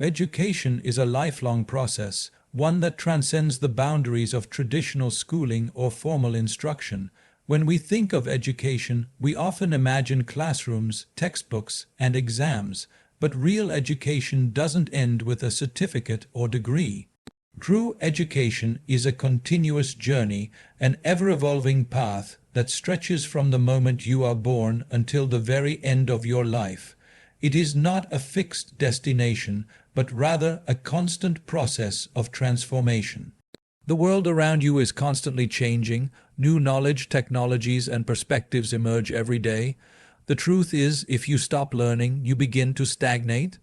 Education is a lifelong process, one that transcends the boundaries of traditional schooling or formal instruction. When we think of education, we often imagine classrooms, textbooks, and exams, but real education doesn't end with a certificate or degree. True education is a continuous journey, an ever-evolving path that stretches from the moment you are born until the very end of your life. It is not a fixed destination, but rather a constant process of transformation. The world around you is constantly changing. New knowledge, technologies, and perspectives emerge every day. The truth is, if you stop learning, you begin to stagnate.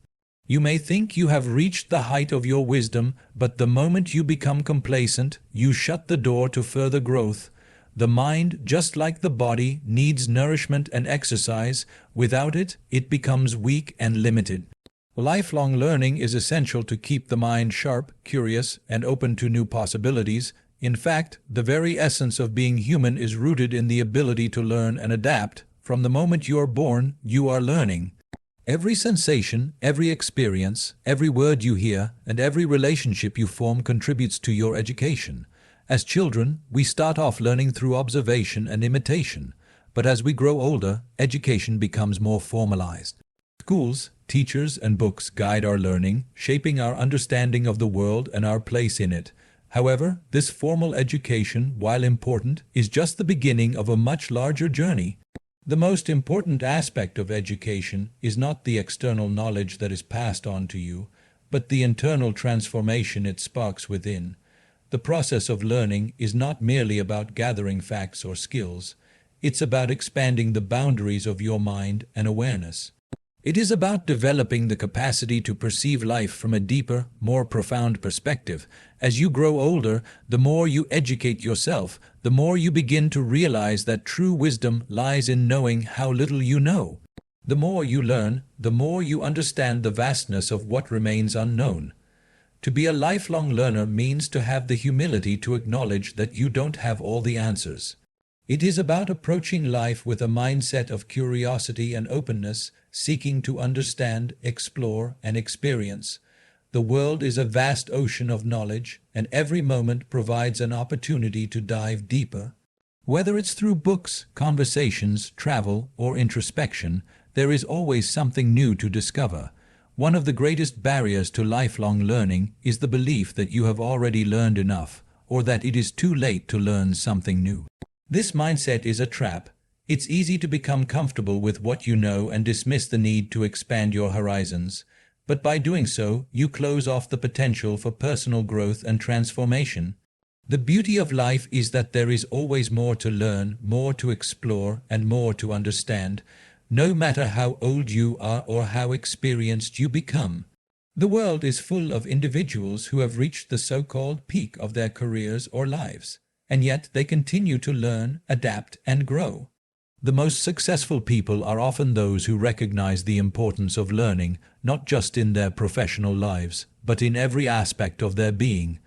You may think you have reached the height of your wisdom, but the moment you become complacent, you shut the door to further growth. The mind, just like the body, needs nourishment and exercise. Without it, it becomes weak and limited. Lifelong learning is essential to keep the mind sharp, curious, and open to new possibilities. In fact, the very essence of being human is rooted in the ability to learn and adapt. From the moment you are born, you are learning. Every sensation, every experience, every word you hear, and every relationship you form contributes to your education. As children, we start off learning through observation and imitation, but as we grow older, education becomes more formalized. Schools, teachers, and books guide our learning, shaping our understanding of the world and our place in it. However, this formal education, while important, is just the beginning of a much larger journey. The most important aspect of education is not the external knowledge that is passed on to you, but the internal transformation it sparks within. The process of learning is not merely about gathering facts or skills. It's about expanding the boundaries of your mind and awareness. It is about developing the capacity to perceive life from a deeper, more profound perspective. As you grow older, the more you educate yourself, the more you begin to realize that true wisdom lies in knowing how little you know. The more you learn, the more you understand the vastness of what remains unknown. To be a lifelong learner means to have the humility to acknowledge that you don't have all the answers. It is about approaching life with a mindset of curiosity and openness, seeking to understand, explore, and experience. The world is a vast ocean of knowledge, and every moment provides an opportunity to dive deeper. Whether it's through books, conversations, travel, or introspection, there is always something new to discover. One of the greatest barriers to lifelong learning is the belief that you have already learned enough, or that it is too late to learn something new. This mindset is a trap. It's easy to become comfortable with what you know and dismiss the need to expand your horizons. But by doing so, you close off the potential for personal growth and transformation. The beauty of life is that there is always more to learn, more to explore, and more to understand, no matter how old you are or how experienced you become. The world is full of individuals who have reached the so-called peak of their careers or lives, and yet they continue to learn, adapt, and grow. The most successful people are often those who recognize the importance of learning, not just in their professional lives, but in every aspect of their being.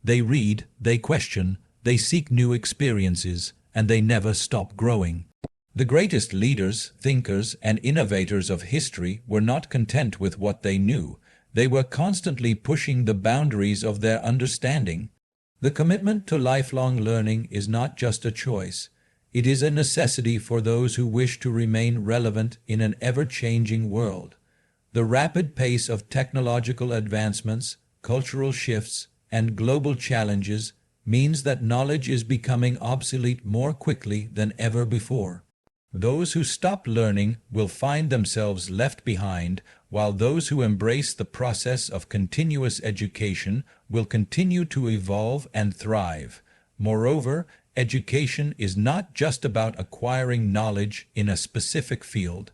They read, they question, they seek new experiences, and they never stop growing. The greatest leaders, thinkers, and innovators of history were not content with what they knew. They were constantly pushing the boundaries of their understanding. The commitment to lifelong learning is not just a choice. It is a necessity for those who wish to remain relevant in an ever-changing world. The rapid pace of technological advancements, cultural shifts, and global challenges means that knowledge is becoming obsolete more quickly than ever before. Those who stop learning will find themselves left behind, while those who embrace the process of continuous education will continue to evolve and thrive. Moreover, education is not just about acquiring knowledge in a specific field.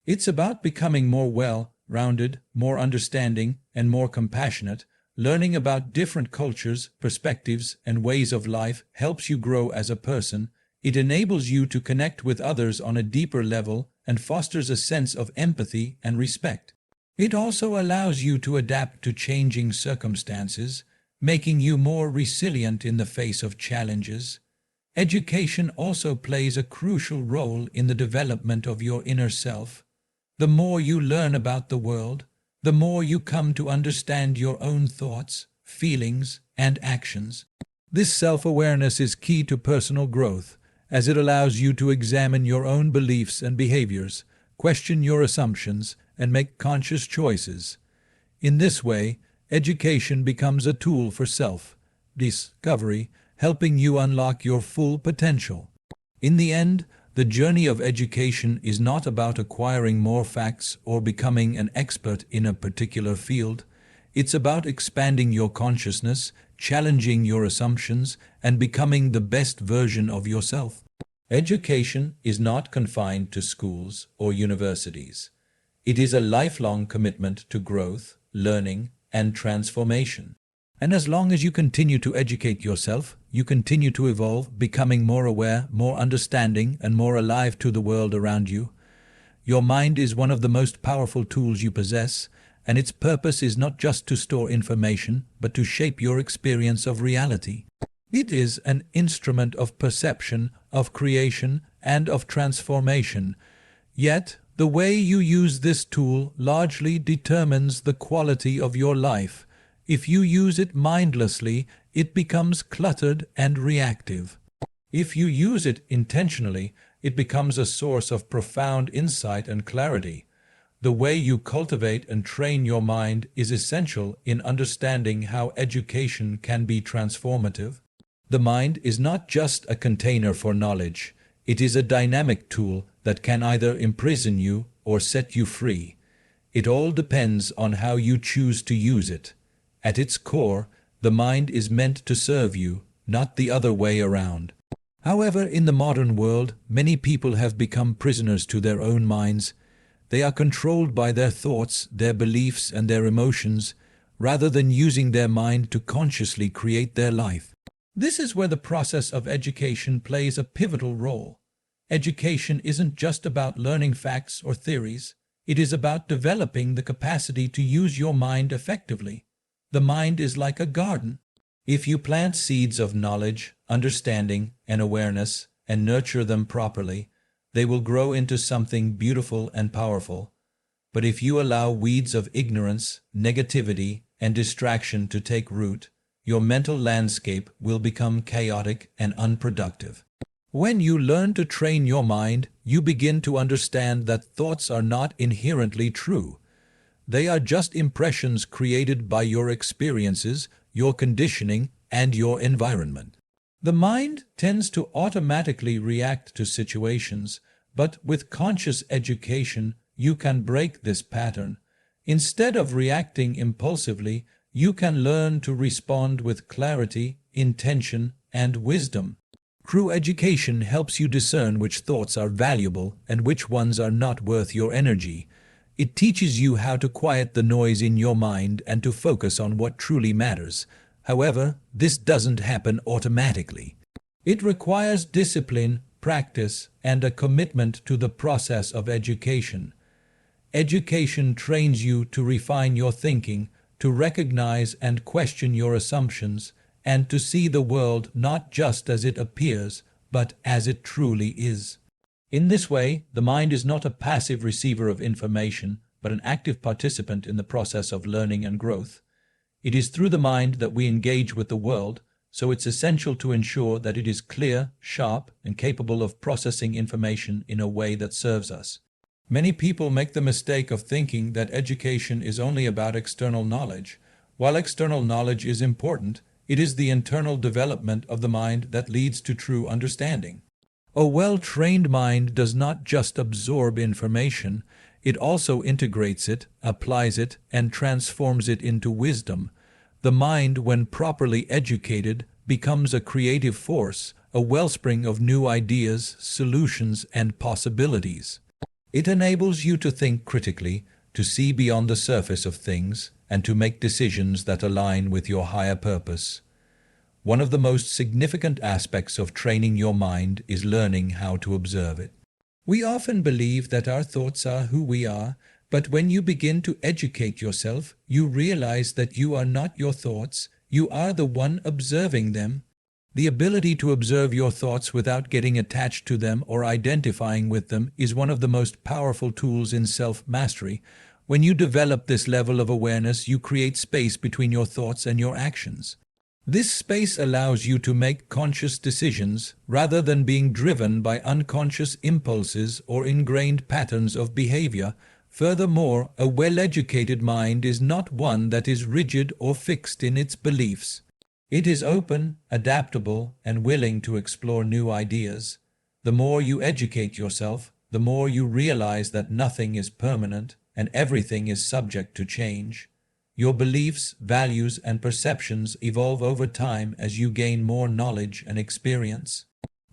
It's about becoming more well-rounded, more understanding, and more compassionate. Learning about different cultures, perspectives, and ways of life helps you grow as a person. It enables you to connect with others on a deeper level and fosters a sense of empathy and respect. It also allows you to adapt to changing circumstances, making you more resilient in the face of challenges. Education also plays a crucial role in the development of your inner self. The more you learn about the world, the more you come to understand your own thoughts, feelings, and actions. This self-awareness is key to personal growth, as it allows you to examine your own beliefs and behaviors, question your assumptions, and make conscious choices. In this way, education becomes a tool for self-discovery, helping you unlock your full potential. In the end, the journey of education is not about acquiring more facts or becoming an expert in a particular field. It's about expanding your consciousness, challenging your assumptions, and becoming the best version of yourself. Education is not confined to schools or universities. It is a lifelong commitment to growth, learning, and transformation. And as long as you continue to educate yourself, you continue to evolve, becoming more aware, more understanding, and more alive to the world around you. Your mind is one of the most powerful tools you possess, and its purpose is not just to store information, but to shape your experience of reality. It is an instrument of perception, of creation, and of transformation. Yet, the way you use this tool largely determines the quality of your life. If you use it mindlessly, it becomes cluttered and reactive. If you use it intentionally, it becomes a source of profound insight and clarity. The way you cultivate and train your mind is essential in understanding how education can be transformative. The mind is not just a container for knowledge. It is a dynamic tool that can either imprison you or set you free. It all depends on how you choose to use it. At its core, the mind is meant to serve you, not the other way around. However, in the modern world, many people have become prisoners to their own minds. They are controlled by their thoughts, their beliefs, and their emotions, rather than using their mind to consciously create their life. This is where the process of education plays a pivotal role. Education isn't just about learning facts or theories. It is about developing the capacity to use your mind effectively. The mind is like a garden. If you plant seeds of knowledge, understanding, and awareness, and nurture them properly, they will grow into something beautiful and powerful. But if you allow weeds of ignorance, negativity, and distraction to take root, your mental landscape will become chaotic and unproductive. When you learn to train your mind, you begin to understand that thoughts are not inherently true. They are just impressions created by your experiences, your conditioning, and your environment. The mind tends to automatically react to situations, but with conscious education, you can break this pattern. Instead of reacting impulsively, you can learn to respond with clarity, intention, and wisdom. True education helps you discern which thoughts are valuable and which ones are not worth your energy. It teaches you how to quiet the noise in your mind and to focus on what truly matters. However, this doesn't happen automatically. It requires discipline, practice, and a commitment to the process of education. Education trains you to refine your thinking, to recognize and question your assumptions, and to see the world not just as it appears, but as it truly is. In this way, the mind is not a passive receiver of information, but an active participant in the process of learning and growth. It is through the mind that we engage with the world, so it's essential to ensure that it is clear, sharp, and capable of processing information in a way that serves us. Many people make the mistake of thinking that education is only about external knowledge. While external knowledge is important, it is the internal development of the mind that leads to true understanding. A well-trained mind does not just absorb information, it also integrates it, applies it, and transforms it into wisdom. The mind, when properly educated, becomes a creative force, a wellspring of new ideas, solutions, and possibilities. It enables you to think critically, to see beyond the surface of things, and to make decisions that align with your higher purpose. One of the most significant aspects of training your mind is learning how to observe it. We often believe that our thoughts are who we are, but when you begin to educate yourself, you realize that you are not your thoughts, you are the one observing them. The ability to observe your thoughts without getting attached to them or identifying with them is one of the most powerful tools in self-mastery. When you develop this level of awareness, you create space between your thoughts and your actions. This space allows you to make conscious decisions rather than being driven by unconscious impulses or ingrained patterns of behavior. Furthermore, a well-educated mind is not one that is rigid or fixed in its beliefs. It is open, adaptable, and willing to explore new ideas. The more you educate yourself, the more you realize that nothing is permanent and everything is subject to change. Your beliefs, values, and perceptions evolve over time as you gain more knowledge and experience.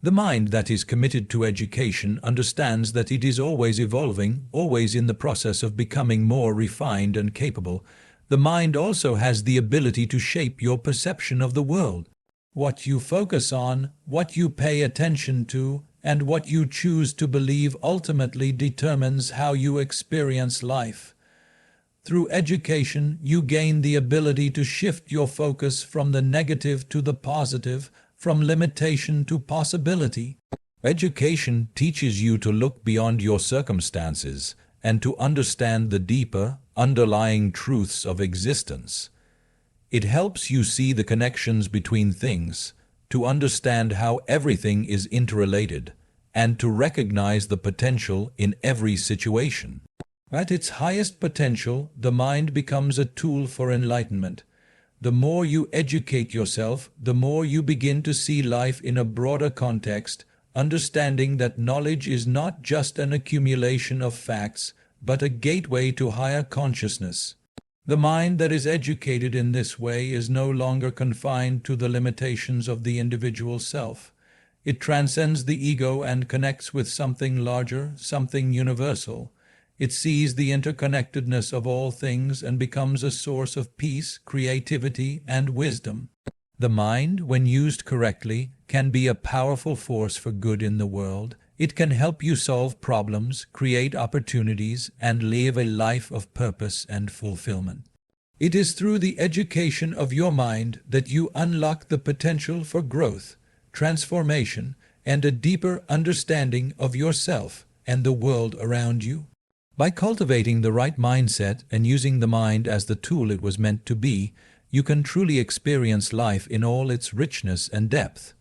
The mind that is committed to education understands that it is always evolving, always in the process of becoming more refined and capable. The mind also has the ability to shape your perception of the world. What you focus on, what you pay attention to, and what you choose to believe ultimately determines how you experience life. Through education, you gain the ability to shift your focus from the negative to the positive, from limitation to possibility. Education teaches you to look beyond your circumstances and to understand the deeper, underlying truths of existence. It helps you see the connections between things, to understand how everything is interrelated, and to recognize the potential in every situation. At its highest potential, the mind becomes a tool for enlightenment. The more you educate yourself, the more you begin to see life in a broader context, understanding that knowledge is not just an accumulation of facts, but a gateway to higher consciousness. The mind that is educated in this way is no longer confined to the limitations of the individual self. It transcends the ego and connects with something larger, something universal. It sees the interconnectedness of all things and becomes a source of peace, creativity, and wisdom. The mind, when used correctly, can be a powerful force for good in the world. It can help you solve problems, create opportunities, and live a life of purpose and fulfillment. It is through the education of your mind that you unlock the potential for growth, transformation, and a deeper understanding of yourself and the world around you. By cultivating the right mindset and using the mind as the tool it was meant to be, you can truly experience life in all its richness and depth.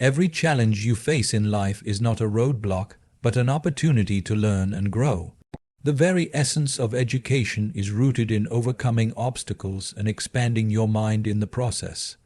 Every challenge you face in life is not a roadblock, but an opportunity to learn and grow. The very essence of education is rooted in overcoming obstacles and expanding your mind in the process.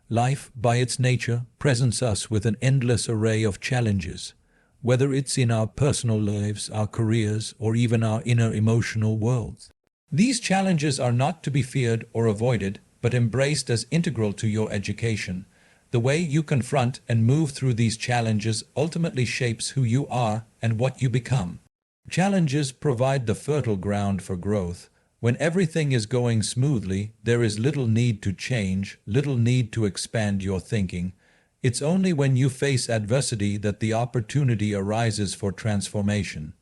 Life, by its nature, presents us with an endless array of challenges, whether it's in our personal lives, our careers, or even our inner emotional worlds. These challenges are not to be feared or avoided, but embraced as integral to your education. The way you confront and move through these challenges ultimately shapes who you are and what you become. Challenges provide the fertile ground for growth. When everything is going smoothly, there is little need to change, little need to expand your thinking. It's only when you face adversity that the opportunity arises for transformation.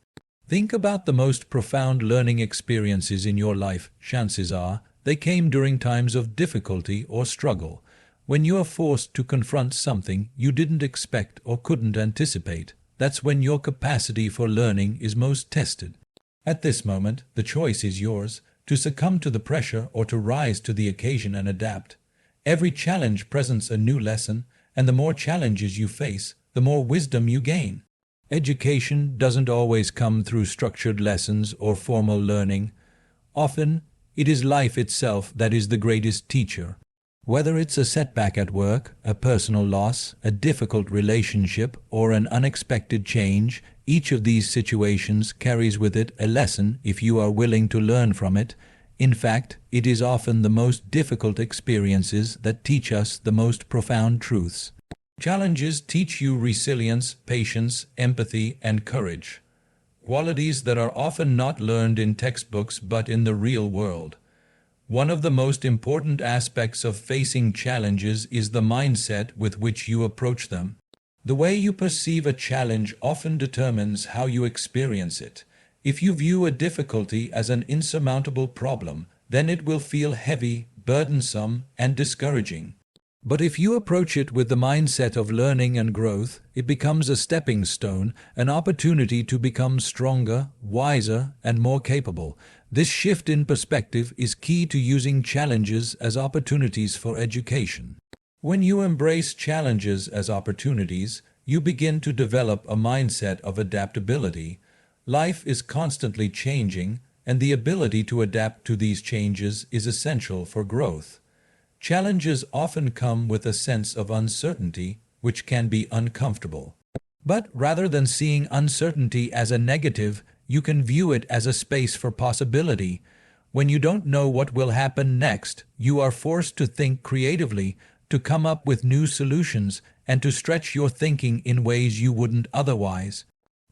Think about the most profound learning experiences in your life. Chances are they came during times of difficulty or struggle, when you are forced to confront something you didn't expect or couldn't anticipate. That's when your capacity for learning is most tested. At this moment, the choice is yours, to succumb to the pressure or to rise to the occasion and adapt. Every challenge presents a new lesson, and the more challenges you face, the more wisdom you gain. Education doesn't always come through structured lessons or formal learning. Often, it is life itself that is the greatest teacher. Whether it's a setback at work, a personal loss, a difficult relationship, or an unexpected change, each of these situations carries with it a lesson if you are willing to learn from it. In fact, it is often the most difficult experiences that teach us the most profound truths. Challenges teach you resilience, patience, empathy, and courage. Qualities that are often not learned in textbooks but in the real world. One of the most important aspects of facing challenges is the mindset with which you approach them. The way you perceive a challenge often determines how you experience it. If you view a difficulty as an insurmountable problem, then it will feel heavy, burdensome, and discouraging. But if you approach it with the mindset of learning and growth, it becomes a stepping stone, an opportunity to become stronger, wiser, and more capable. This shift in perspective is key to using challenges as opportunities for education. When you embrace challenges as opportunities, you begin to develop a mindset of adaptability. Life is constantly changing, and the ability to adapt to these changes is essential for growth. Challenges often come with a sense of uncertainty, which can be uncomfortable. But rather than seeing uncertainty as a negative, you can view it as a space for possibility. When you don't know what will happen next, you are forced to think creatively, to come up with new solutions, and to stretch your thinking in ways you wouldn't otherwise.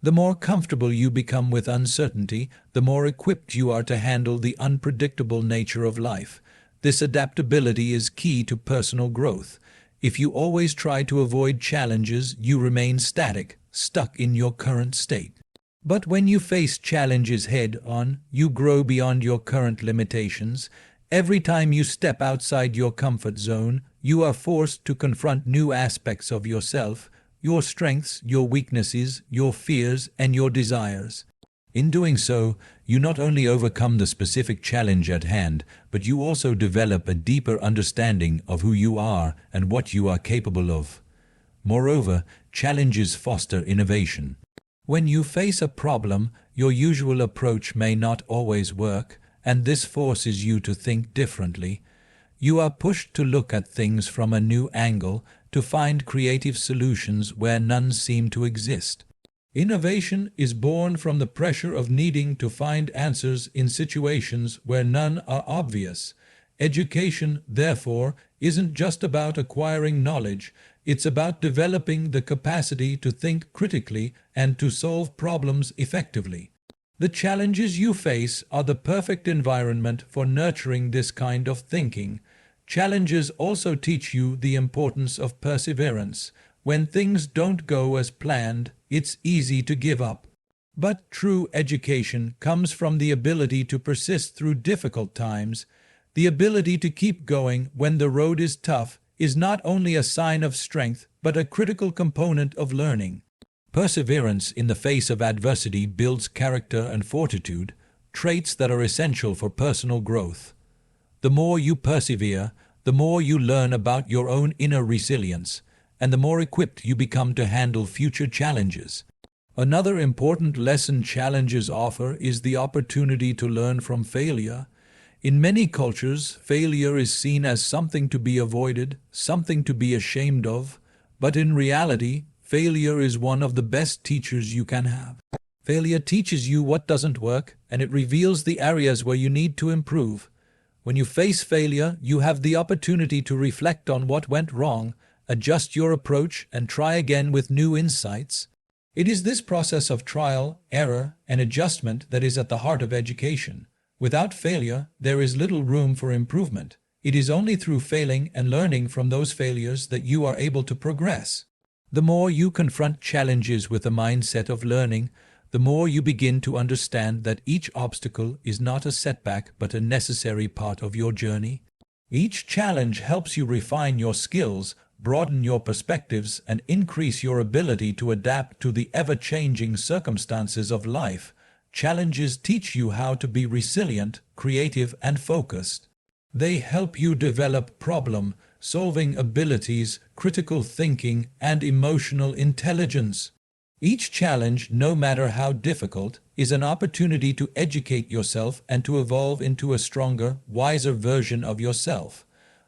The more comfortable you become with uncertainty, the more equipped you are to handle the unpredictable nature of life. This adaptability is key to personal growth. If you always try to avoid challenges, you remain static, stuck in your current state. But when you face challenges head-on, you grow beyond your current limitations. Every time you step outside your comfort zone, you are forced to confront new aspects of yourself, your strengths, your weaknesses, your fears, and your desires. In doing so, you not only overcome the specific challenge at hand, but you also develop a deeper understanding of who you are and what you are capable of. Moreover, challenges foster innovation. When you face a problem, your usual approach may not always work, and this forces you to think differently. You are pushed to look at things from a new angle, to find creative solutions where none seem to exist. Innovation is born from the pressure of needing to find answers in situations where none are obvious. Education, therefore, isn't just about acquiring knowledge, it's about developing the capacity to think critically and to solve problems effectively. The challenges you face are the perfect environment for nurturing this kind of thinking. Challenges also teach you the importance of perseverance. When things don't go as planned, it's easy to give up. But true education comes from the ability to persist through difficult times. The ability to keep going when the road is tough is not only a sign of strength, but a critical component of learning. Perseverance in the face of adversity builds character and fortitude, traits that are essential for personal growth. The more you persevere, the more you learn about your own inner resilience, and the more equipped you become to handle future challenges. Another important lesson challenges offer is the opportunity to learn from failure. In many cultures, failure is seen as something to be avoided, something to be ashamed of, but in reality, failure is one of the best teachers you can have. Failure teaches you what doesn't work, and it reveals the areas where you need to improve. When you face failure, you have the opportunity to reflect on what went wrong, adjust your approach, and try again with new insights. It is this process of trial, error, and adjustment that is at the heart of education. Without failure, there is little room for improvement. It is only through failing and learning from those failures that you are able to progress. The more you confront challenges with a mindset of learning, the more you begin to understand that each obstacle is not a setback but a necessary part of your journey. Each challenge helps you refine your skills, broaden your perspectives, and increase your ability to adapt to the ever-changing circumstances of life. Challenges teach you how to be resilient, creative, and focused. They help you develop problem-solving abilities, critical thinking, and emotional intelligence. Each challenge, no matter how difficult, is an opportunity to educate yourself and to evolve into a stronger, wiser version of yourself.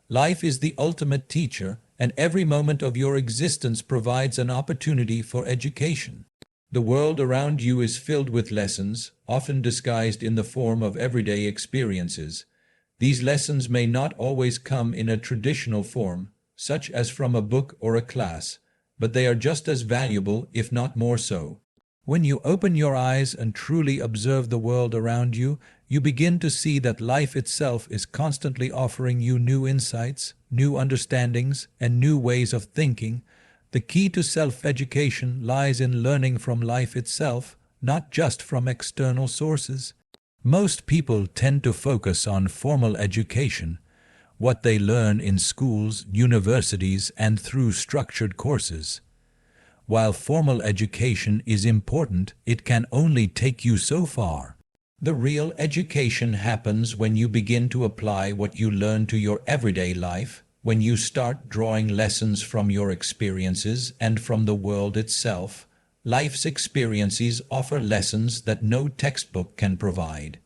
Life is the ultimate teacher, and every moment of your existence provides an opportunity for education. The world around you is filled with lessons, often disguised in the form of everyday experiences. These lessons may not always come in a traditional form, such as from a book or a class, but they are just as valuable, if not more so. When you open your eyes and truly observe the world around you, you begin to see that life itself is constantly offering you new insights, new understandings, and new ways of thinking. The key to self-education lies in learning from life itself, not just from external sources. Most people tend to focus on formal education, what they learn in schools, universities, and through structured courses. While formal education is important, it can only take you so far. The real education happens when you begin to apply what you learn to your everyday life, when you start drawing lessons from your experiences and from the world itself. Life's experiences offer lessons that no textbook can provide.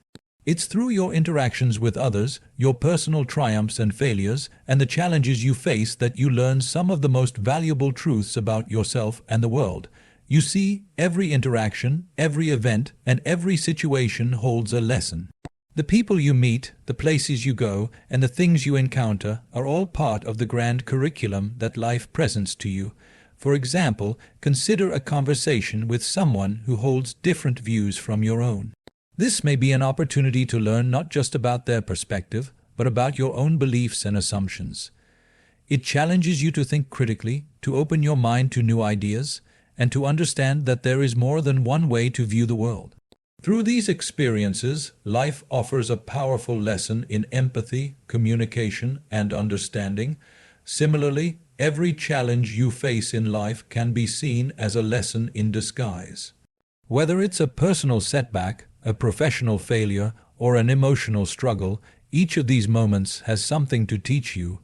It's through your interactions with others, your personal triumphs and failures, and the challenges you face that you learn some of the most valuable truths about yourself and the world. You see, every interaction, every event, and every situation holds a lesson. The people you meet, the places you go, and the things you encounter are all part of the grand curriculum that life presents to you. For example, consider a conversation with someone who holds different views from your own. This may be an opportunity to learn not just about their perspective, but about your own beliefs and assumptions. It challenges you to think critically, to open your mind to new ideas, and to understand that there is more than one way to view the world. Through these experiences, life offers a powerful lesson in empathy, communication, and understanding. Similarly, every challenge you face in life can be seen as a lesson in disguise. Whether it's a personal setback, a professional failure, or an emotional struggle, each of these moments has something to teach you.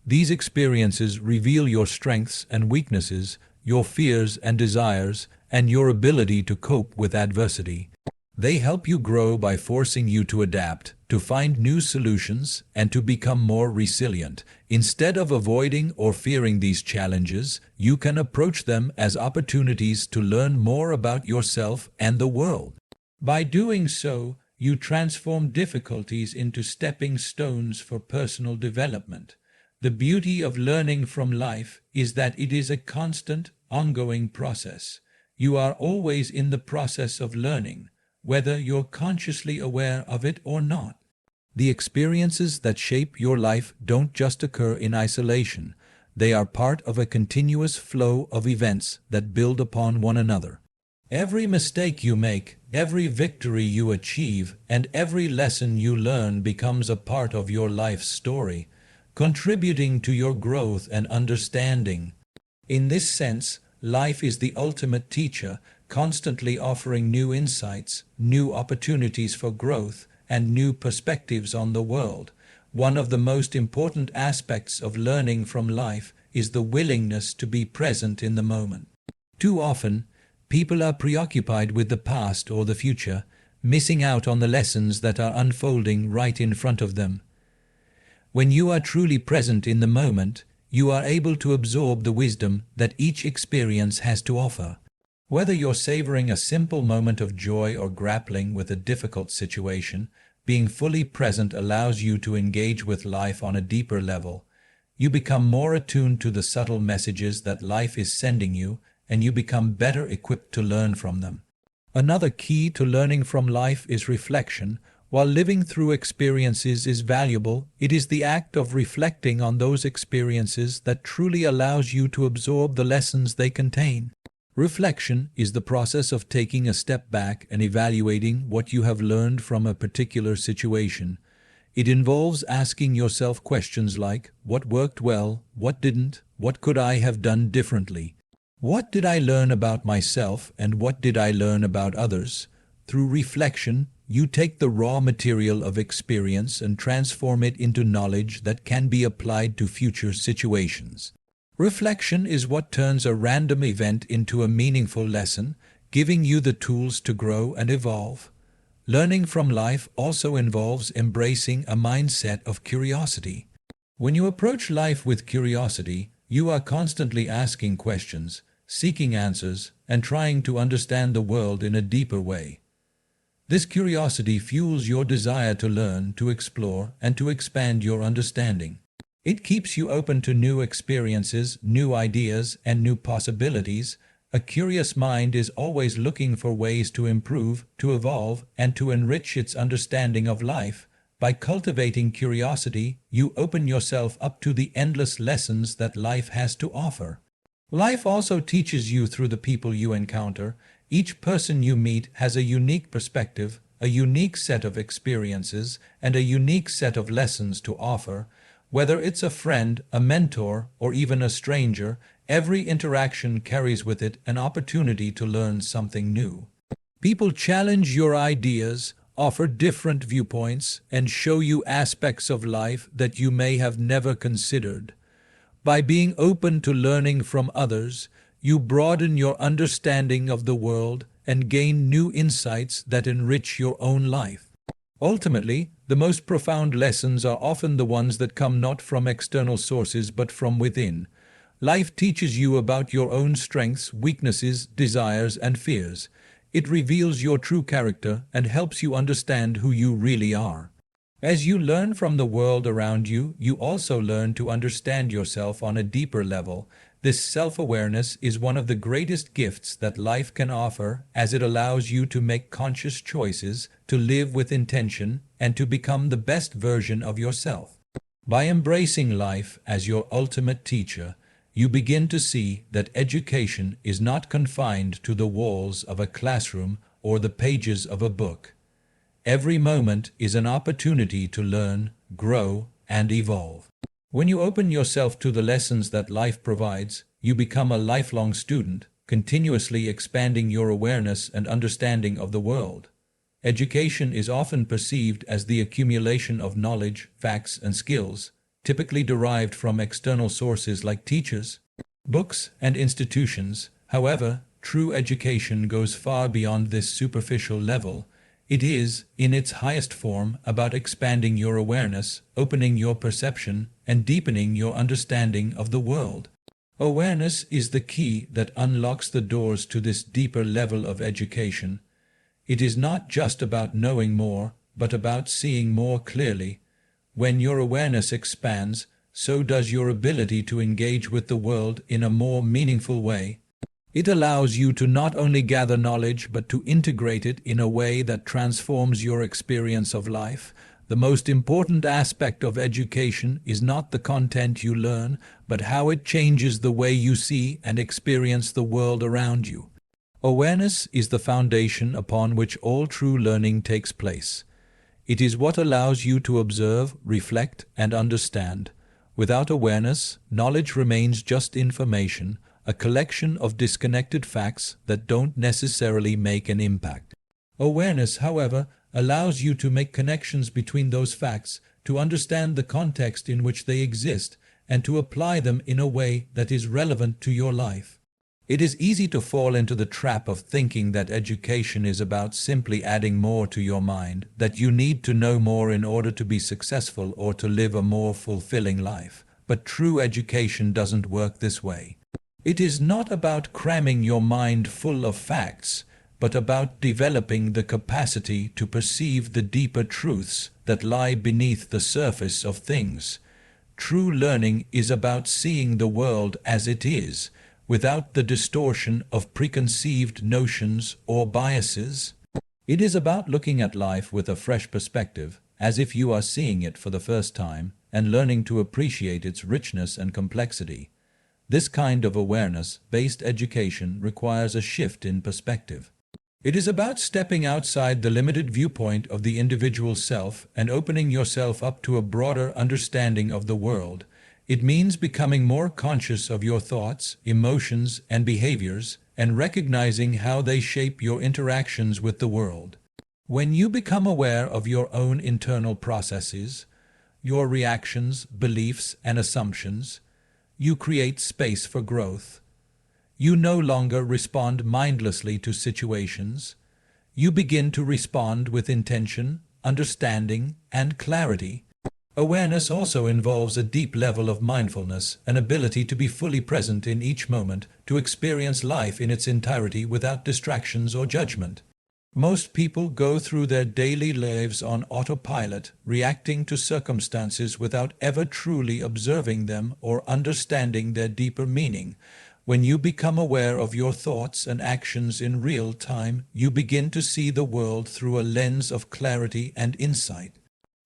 These experiences reveal your strengths and weaknesses, your fears and desires, and your ability to cope with adversity. They help you grow by forcing you to adapt, to find new solutions, and to become more resilient. Instead of avoiding or fearing these challenges, you can approach them as opportunities to learn more about yourself and the world. By doing so, you transform difficulties into stepping stones for personal development. The beauty of learning from life is that it is a constant, ongoing process. You are always in the process of learning, whether you're consciously aware of it or not. The experiences that shape your life don't just occur in isolation. They are part of a continuous flow of events that build upon one another. Every mistake you make, every victory you achieve, and every lesson you learn becomes a part of your life's story, contributing to your growth and understanding. In this sense, life is the ultimate teacher, constantly offering new insights, new opportunities for growth, and new perspectives on the world. One of the most important aspects of learning from life is the willingness to be present in the moment. Too often, people are preoccupied with the past or the future, missing out on the lessons that are unfolding right in front of them. When you are truly present in the moment, you are able to absorb the wisdom that each experience has to offer. Whether you're savoring a simple moment of joy or grappling with a difficult situation, being fully present allows you to engage with life on a deeper level. You become more attuned to the subtle messages that life is sending you, and you become better equipped to learn from them. Another key to learning from life is reflection. While living through experiences is valuable, it is the act of reflecting on those experiences that truly allows you to absorb the lessons they contain. Reflection is the process of taking a step back and evaluating what you have learned from a particular situation. It involves asking yourself questions like, what worked well, what didn't, what could I have done differently? What did I learn about myself, and what did I learn about others? Through reflection, you take the raw material of experience and transform it into knowledge that can be applied to future situations. Reflection is what turns a random event into a meaningful lesson, giving you the tools to grow and evolve. Learning from life also involves embracing a mindset of curiosity. When you approach life with curiosity, you are constantly asking questions, seeking answers, and trying to understand the world in a deeper way. This curiosity fuels your desire to learn, to explore, and to expand your understanding. It keeps you open to new experiences, new ideas, and new possibilities. A curious mind is always looking for ways to improve, to evolve, and to enrich its understanding of life. By cultivating curiosity, you open yourself up to the endless lessons that life has to offer. Life also teaches you through the people you encounter. Each person you meet has a unique perspective, a unique set of experiences, and a unique set of lessons to offer. Whether it's a friend, a mentor, or even a stranger, every interaction carries with it an opportunity to learn something new. People challenge your ideas, offer different viewpoints, and show you aspects of life that you may have never considered. By being open to learning from others, you broaden your understanding of the world and gain new insights that enrich your own life. Ultimately, the most profound lessons are often the ones that come not from external sources but from within. Life teaches you about your own strengths, weaknesses, desires, and fears. It reveals your true character and helps you understand who you really are. As you learn from the world around you, you also learn to understand yourself on a deeper level. This self-awareness is one of the greatest gifts that life can offer, as it allows you to make conscious choices, to live with intention, and to become the best version of yourself. By embracing life as your ultimate teacher, you begin to see that education is not confined to the walls of a classroom or the pages of a book. Every moment is an opportunity to learn, grow, and evolve. When you open yourself to the lessons that life provides, you become a lifelong student, continuously expanding your awareness and understanding of the world. Education is often perceived as the accumulation of knowledge, facts, and skills, typically derived from external sources like teachers, books, and institutions. However, true education goes far beyond this superficial level. It is, in its highest form, about expanding your awareness, opening your perception, and deepening your understanding of the world. Awareness is the key that unlocks the doors to this deeper level of education. It is not just about knowing more, but about seeing more clearly. When your awareness expands, so does your ability to engage with the world in a more meaningful way. It allows you to not only gather knowledge, but to integrate it in a way that transforms your experience of life. The most important aspect of education is not the content you learn, but how it changes the way you see and experience the world around you. Awareness is the foundation upon which all true learning takes place. It is what allows you to observe, reflect, and understand. Without awareness, knowledge remains just information, a collection of disconnected facts that don't necessarily make an impact. Awareness, however, allows you to make connections between those facts, to understand the context in which they exist, and to apply them in a way that is relevant to your life. It is easy to fall into the trap of thinking that education is about simply adding more to your mind, that you need to know more in order to be successful or to live a more fulfilling life. But true education doesn't work this way. It is not about cramming your mind full of facts, but about developing the capacity to perceive the deeper truths that lie beneath the surface of things. True learning is about seeing the world as it is, without the distortion of preconceived notions or biases. It is about looking at life with a fresh perspective, as if you are seeing it for the first time, and learning to appreciate its richness and complexity. This kind of awareness-based education requires a shift in perspective. It is about stepping outside the limited viewpoint of the individual self and opening yourself up to a broader understanding of the world. It means becoming more conscious of your thoughts, emotions, and behaviors, and recognizing how they shape your interactions with the world. When you become aware of your own internal processes, your reactions, beliefs, and assumptions, you create space for growth. You no longer respond mindlessly to situations. You begin to respond with intention, understanding, and clarity. Awareness also involves a deep level of mindfulness, an ability to be fully present in each moment, to experience life in its entirety without distractions or judgment. Most people go through their daily lives on autopilot, reacting to circumstances without ever truly observing them or understanding their deeper meaning. When you become aware of your thoughts and actions in real time, you begin to see the world through a lens of clarity and insight.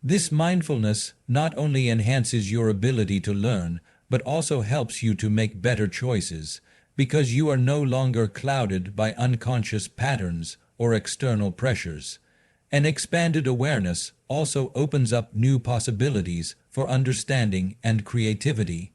This mindfulness not only enhances your ability to learn, but also helps you to make better choices, because you are no longer clouded by unconscious patterns or external pressures. An expanded awareness also opens up new possibilities for understanding and creativity.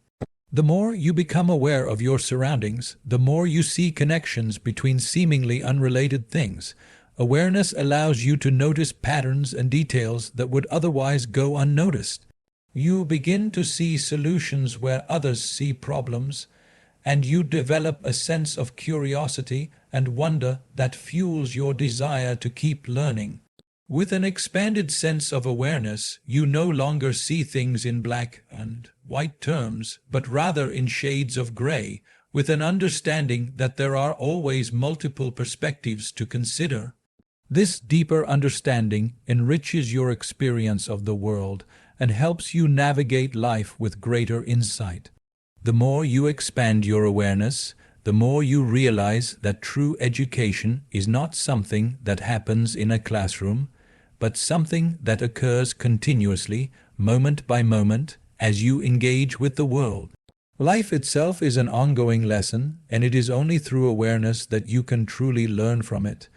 The more you become aware of your surroundings, the more you see connections between seemingly unrelated things. Awareness allows you to notice patterns and details that would otherwise go unnoticed. You begin to see solutions where others see problems, and you develop a sense of curiosity and wonder that fuels your desire to keep learning. With an expanded sense of awareness, you no longer see things in black and white terms, but rather in shades of gray, with an understanding that there are always multiple perspectives to consider. This deeper understanding enriches your experience of the world and helps you navigate life with greater insight. The more you expand your awareness, the more you realize that true education is not something that happens in a classroom, but something that occurs continuously, moment by moment, as you engage with the world. Life itself is an ongoing lesson, and it is only through awareness that you can truly learn from it.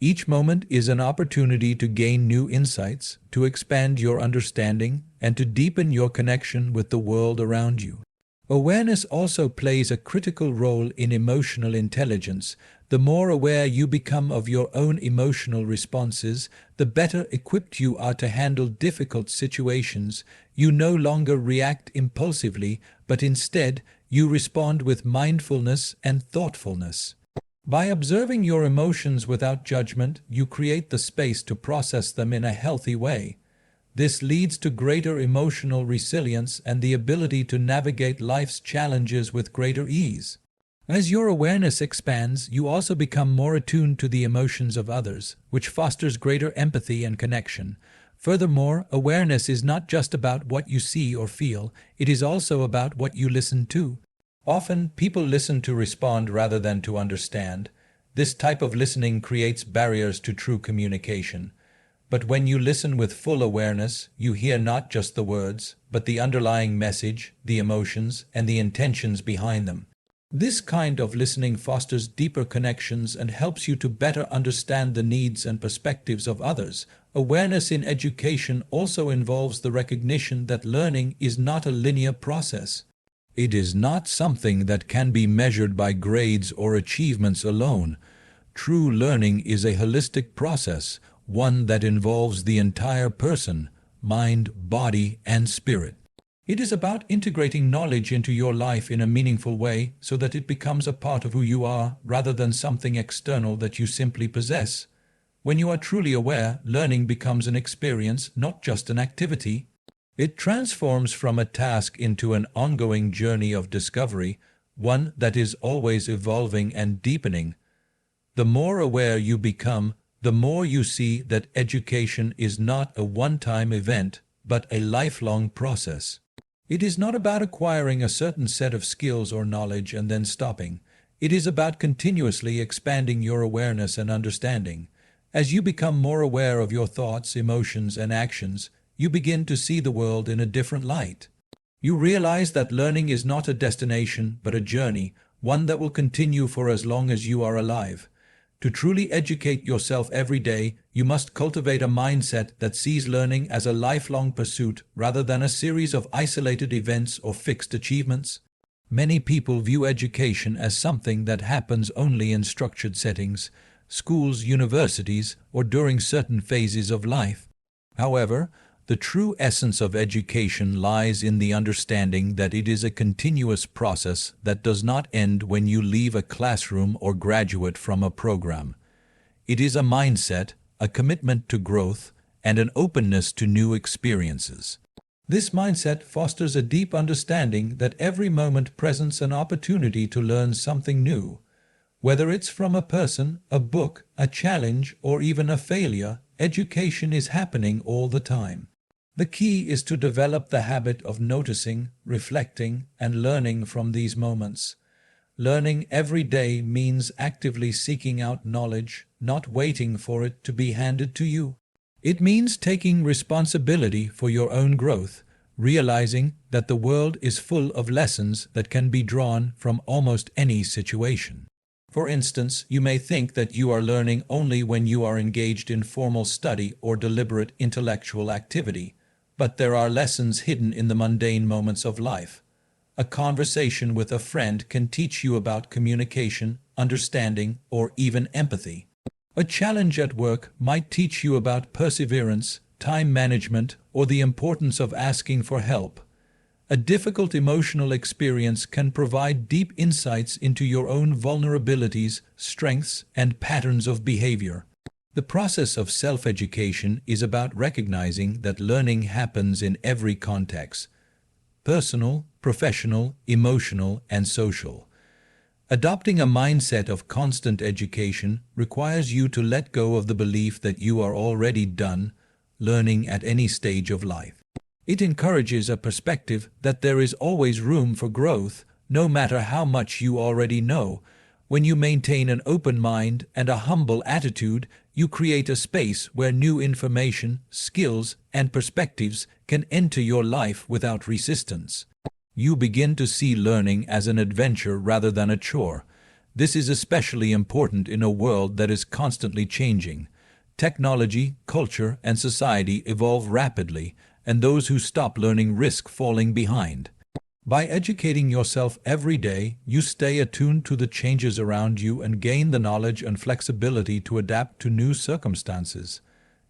Each moment is an opportunity to gain new insights, to expand your understanding, and to deepen your connection with the world around you. Awareness also plays a critical role in emotional intelligence. The more aware you become of your own emotional responses, the better equipped you are to handle difficult situations. You no longer react impulsively, but instead you respond with mindfulness and thoughtfulness. By observing your emotions without judgment, you create the space to process them in a healthy way. This leads to greater emotional resilience and the ability to navigate life's challenges with greater ease. As your awareness expands, you also become more attuned to the emotions of others, which fosters greater empathy and connection. Furthermore, awareness is not just about what you see or feel, it is also about what you listen to. Often, people listen to respond rather than to understand. This type of listening creates barriers to true communication. But when you listen with full awareness, you hear not just the words, but the underlying message, the emotions, and the intentions behind them. This kind of listening fosters deeper connections and helps you to better understand the needs and perspectives of others. Awareness in education also involves the recognition that learning is not a linear process. It is not something that can be measured by grades or achievements alone. True learning is a holistic process, one that involves the entire person, mind, body, and spirit. It is about integrating knowledge into your life in a meaningful way so that it becomes a part of who you are rather than something external that you simply possess. When you are truly aware, learning becomes an experience, not just an activity. It transforms from a task into an ongoing journey of discovery, one that is always evolving and deepening. The more aware you become, the more you see that education is not a one-time event, but a lifelong process. It is not about acquiring a certain set of skills or knowledge and then stopping. It is about continuously expanding your awareness and understanding. As you become more aware of your thoughts, emotions, and actions, you begin to see the world in a different light. You realize that learning is not a destination, but a journey, one that will continue for as long as you are alive. To truly educate yourself every day, you must cultivate a mindset that sees learning as a lifelong pursuit rather than a series of isolated events or fixed achievements. Many people view education as something that happens only in structured settings, schools, universities, or during certain phases of life. However, the true essence of education lies in the understanding that it is a continuous process that does not end when you leave a classroom or graduate from a program. It is a mindset, a commitment to growth, and an openness to new experiences. This mindset fosters a deep understanding that every moment presents an opportunity to learn something new. Whether it's from a person, a book, a challenge, or even a failure, education is happening all the time. The key is to develop the habit of noticing, reflecting, and learning from these moments. Learning every day means actively seeking out knowledge, not waiting for it to be handed to you. It means taking responsibility for your own growth, realizing that the world is full of lessons that can be drawn from almost any situation. For instance, you may think that you are learning only when you are engaged in formal study or deliberate intellectual activity. But there are lessons hidden in the mundane moments of life. A conversation with a friend can teach you about communication, understanding, or even empathy. A challenge at work might teach you about perseverance, time management, or the importance of asking for help. A difficult emotional experience can provide deep insights into your own vulnerabilities, strengths, and patterns of behavior. The process of self-education is about recognizing that learning happens in every context: personal, professional, emotional, and social. Adopting a mindset of constant education requires you to let go of the belief that you are already done learning at any stage of life. It encourages a perspective that there is always room for growth, no matter how much you already know. When you maintain an open mind and a humble attitude, you create a space where new information, skills, and perspectives can enter your life without resistance. You begin to see learning as an adventure rather than a chore. This is especially important in a world that is constantly changing. Technology, culture, and society evolve rapidly, and those who stop learning risk falling behind. By educating yourself every day, you stay attuned to the changes around you and gain the knowledge and flexibility to adapt to new circumstances.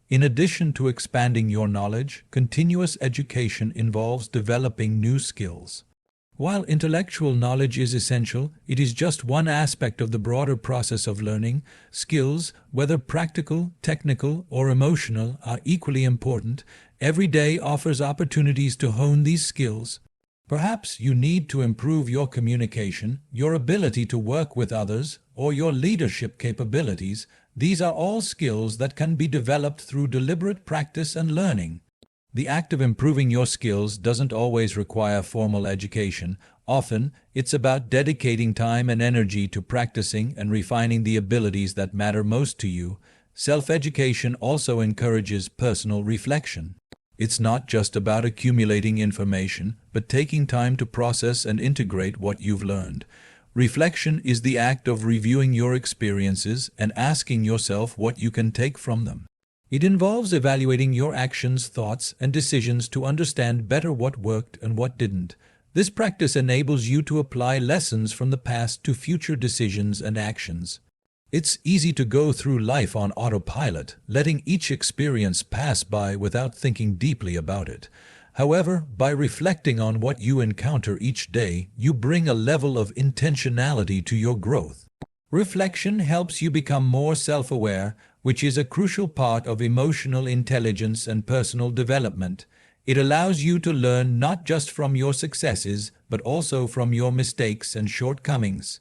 In addition to expanding your knowledge, continuous education involves developing new skills. While intellectual knowledge is essential, it is just one aspect of the broader process of learning. Skills, whether practical, technical, or emotional, are equally important. Every day offers opportunities to hone these skills. Perhaps you need to improve your communication, your ability to work with others, or your leadership capabilities. These are all skills that can be developed through deliberate practice and learning. The act of improving your skills doesn't always require formal education. Often, it's about dedicating time and energy to practicing and refining the abilities that matter most to you. Self-education also encourages personal reflection. It's not just about accumulating information, but taking time to process and integrate what you've learned. Reflection is the act of reviewing your experiences and asking yourself what you can take from them. It involves evaluating your actions, thoughts, and decisions to understand better what worked and what didn't. This practice enables you to apply lessons from the past to future decisions and actions. It's easy to go through life on autopilot, letting each experience pass by without thinking deeply about it. However, by reflecting on what you encounter each day, you bring a level of intentionality to your growth. Reflection helps you become more self-aware, which is a crucial part of emotional intelligence and personal development. It allows you to learn not just from your successes, but also from your mistakes and shortcomings.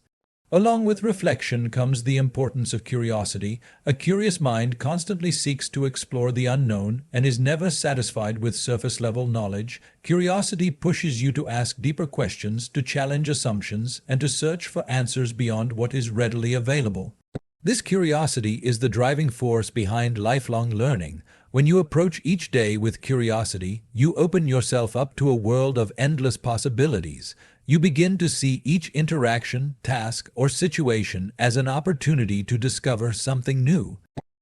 Along with reflection comes the importance of curiosity. A curious mind constantly seeks to explore the unknown and is never satisfied with surface-level knowledge. Curiosity pushes you to ask deeper questions, to challenge assumptions, and to search for answers beyond what is readily available. This curiosity is the driving force behind lifelong learning. When you approach each day with curiosity, you open yourself up to a world of endless possibilities. You begin to see each interaction, task, or situation as an opportunity to discover something new.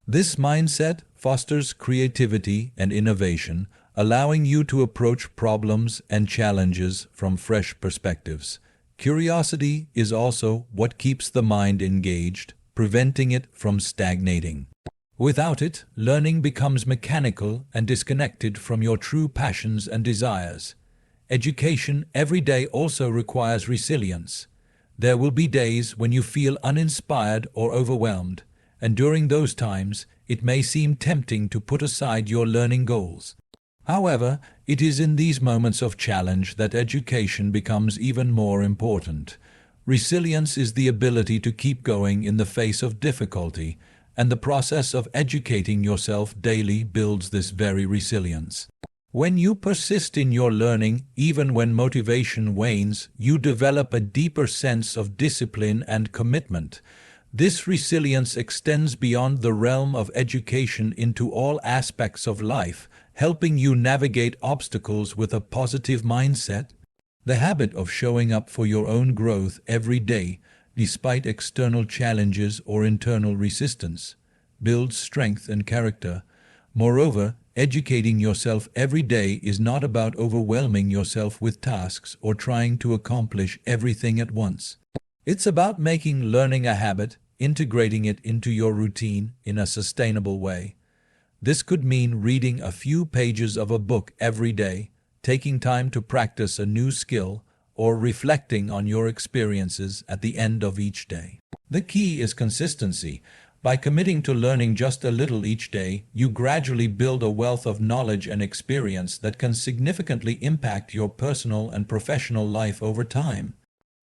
This mindset fosters creativity and innovation, allowing you to approach problems and challenges from fresh perspectives. Curiosity is also what keeps the mind engaged, preventing it from stagnating. Without it, learning becomes mechanical and disconnected from your true passions and desires. Education every day also requires resilience. There will be days when you feel uninspired or overwhelmed, and during those times, it may seem tempting to put aside your learning goals. However, it is in these moments of challenge that education becomes even more important. Resilience is the ability to keep going in the face of difficulty, and the process of educating yourself daily builds this very resilience. When you persist in your learning, even when motivation wanes, you develop a deeper sense of discipline and commitment. This resilience extends beyond the realm of education into all aspects of life, helping you navigate obstacles with a positive mindset. The habit of showing up for your own growth every day, despite external challenges or internal resistance, builds strength and character. Moreover, educating yourself every day is not about overwhelming yourself with tasks or trying to accomplish everything at once. It's about making learning a habit, integrating it into your routine in a sustainable way. This could mean reading a few pages of a book every day, taking time to practice a new skill, or reflecting on your experiences at the end of each day. The key is consistency. By committing to learning just a little each day, you gradually build a wealth of knowledge and experience that can significantly impact your personal and professional life over time.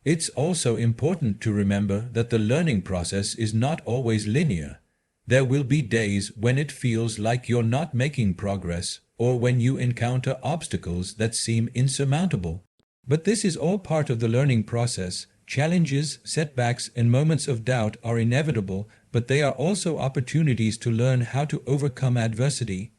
It's also important to remember that the learning process is not always linear. There will be days when it feels like you're not making progress, or when you encounter obstacles that seem insurmountable. But this is all part of the learning process. Challenges, setbacks, and moments of doubt are inevitable, but they are also opportunities to learn how to overcome adversity.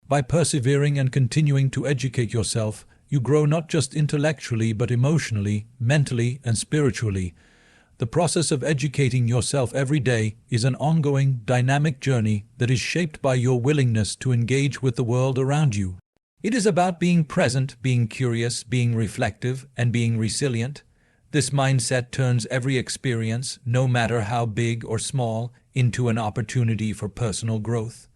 By persevering and continuing to educate yourself, you grow not just intellectually but emotionally, mentally, and spiritually. The process of educating yourself every day is an ongoing, dynamic journey that is shaped by your willingness to engage with the world around you. It is about being present, being curious, being reflective, and being resilient. This mindset turns every experience, no matter how big or small, into an opportunity for personal growth.